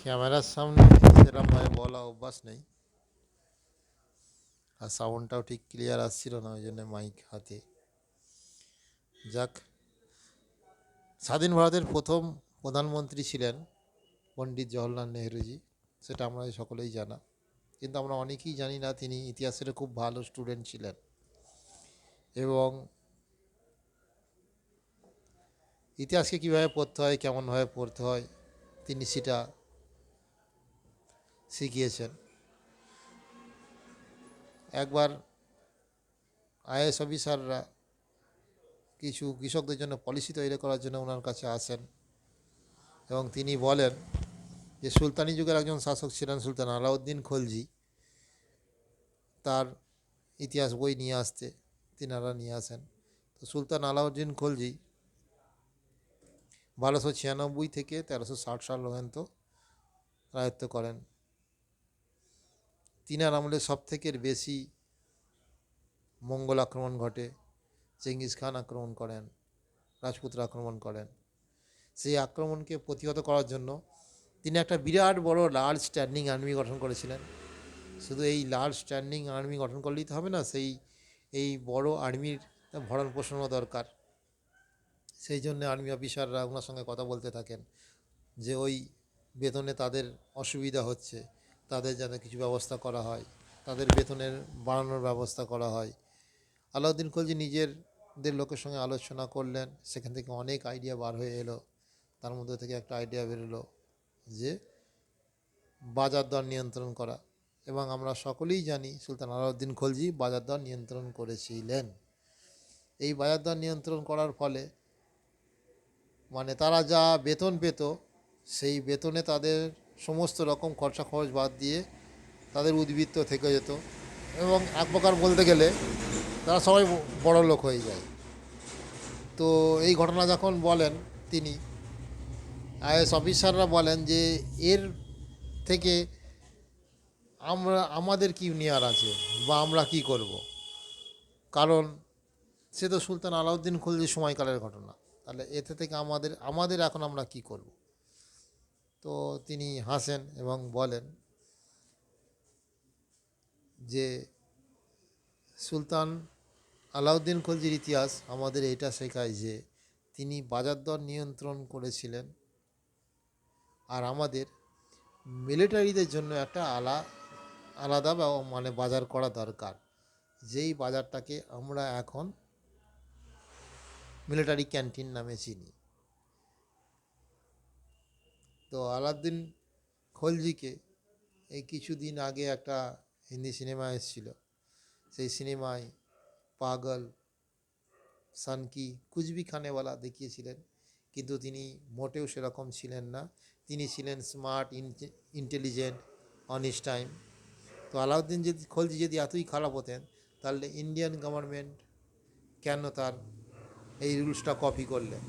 ক্যামেরার সামনে সেরকমভাবে বলা অভ্যাস নেই, আর সাউন্ডটাও ঠিক ক্লিয়ার আসছিল না, ওই জন্য মাইক হাতে। যাক, স্বাধীন ভারতের প্রথম প্রধানমন্ত্রী ছিলেন পণ্ডিত জওহরলাল নেহরুজি, সেটা আমরা সকলেই জানা। কিন্তু আমরা অনেকেই জানি না তিনি ইতিহাসের খুব ভালো স্টুডেন্ট ছিলেন এবং ইতিহাসকে কীভাবে পড়তে হয়, কেমনভাবে পড়তে হয়, তিনি সেটা শিখিয়েছেন। একবার আইএএস অফিসাররা কিছু কৃষকদের জন্য পলিসি তৈরি করার জন্য ওনার কাছে আসেন এবং তিনি বলেন যে সুলতানি যুগের একজন শাসক ছিলেন সুলতান আলাউদ্দিন খলজি, তার ইতিহাস বই নিয়ে আসতে তিনারা নিয়ে আসেন। তো সুলতান আলাউদ্দিন খলজি 1296 থেকে 1360 সাল পর্যন্ত রাজত্ব করেন। তিনার আমলে সবথেকে বেশি মঙ্গল আক্রমণ ঘটে, চেঙ্গিস খান আক্রমণ করেন, রাজপুতরা আক্রমণ করেন। সেই আক্রমণকে প্রতিহত করার জন্য তিনি একটা বিরাট বড় লার্জ স্ট্যান্ডিং আর্মি গঠন করেছিলেন। শুধু এই লার্জ স্ট্যান্ডিং আর্মি গঠন করলেই তো হবে না, এই বড় আর্মির ভরণ পোষণও দরকার। সেই জন্য আর্মি অফিসাররা ওনার সঙ্গে কথা বলতে থাকেন যে ওই বেতনে তাদের অসুবিধা হচ্ছে, তাদের যেন কিছু ব্যবস্থা করা হয়, তাদের বেতনের বাড়ানোর ব্যবস্থা করা হয়। আলাউদ্দিন খলজি নিজেদের লোকের সঙ্গে আলোচনা করলেন, সেখান থেকে অনেক আইডিয়া বার হয়ে এলো। তার মধ্যে থেকে একটা আইডিয়া বেরোলো যে বাজার দর নিয়ন্ত্রণ করা, এবং আমরা সকলেই জানি সুলতান আলাউদ্দিন খলজি বাজার দর নিয়ন্ত্রণ করেছিলেন। এই বাজার দর নিয়ন্ত্রণ করার ফলে মানে তারা যা বেতন পেত, সেই বেতনে তাদের সমস্ত রকম খরচা খরচ বাদ দিয়ে তাদের উদ্বৃত্ত থেকে যেত এবং এক প্রকার বলতে গেলে তারা সবাই বড় লোক হয়ে যায়। তো এই ঘটনা যখন বলেন তিনি, আইএএস অফিসাররা বলেন যে এর থেকে আমাদের কি নেওয়ার আছে বা আমরা কি করব, কারণ সে তো সুলতান আলাউদ্দিন খলজির সময়কালের ঘটনা, তাহলে এতে থেকে আমাদের এখন আমরা কি করব। তো তিনি হাসেন এবং বলেন যে সুলতান আলাউদ্দিন খলজির ইতিহাস আমাদের এটা শেখায় যে তিনি বাজার দর নিয়ন্ত্রণ করেছিলেন, আর আমাদের মিলিটারিদের জন্য একটা আলাদা মানে বাজার করা দরকার, যেই বাজারটাকে আমরা এখন মিলিটারি ক্যান্টিন নামে চিনি। তো আলাউদ্দিন খলজিকে এই কিছুদিন আগে একটা হিন্দি সিনেমা এসেছিল, সেই সিনেমায় পাগল সানকি কুচবি খানেওয়ালা দেখিয়েছিলেন, কিন্তু তিনি মোটেও সেরকম ছিলেন না। তিনি ছিলেন স্মার্ট, ইন্টেলিজেন্ট, অনেস্ট টাইম। তো আলাউদ্দিন খলজি যদি এতই খারাপ হতেন, তাহলে ইন্ডিয়ান গভর্নমেন্ট কেন তার এই রুলসটা কপি করলেন?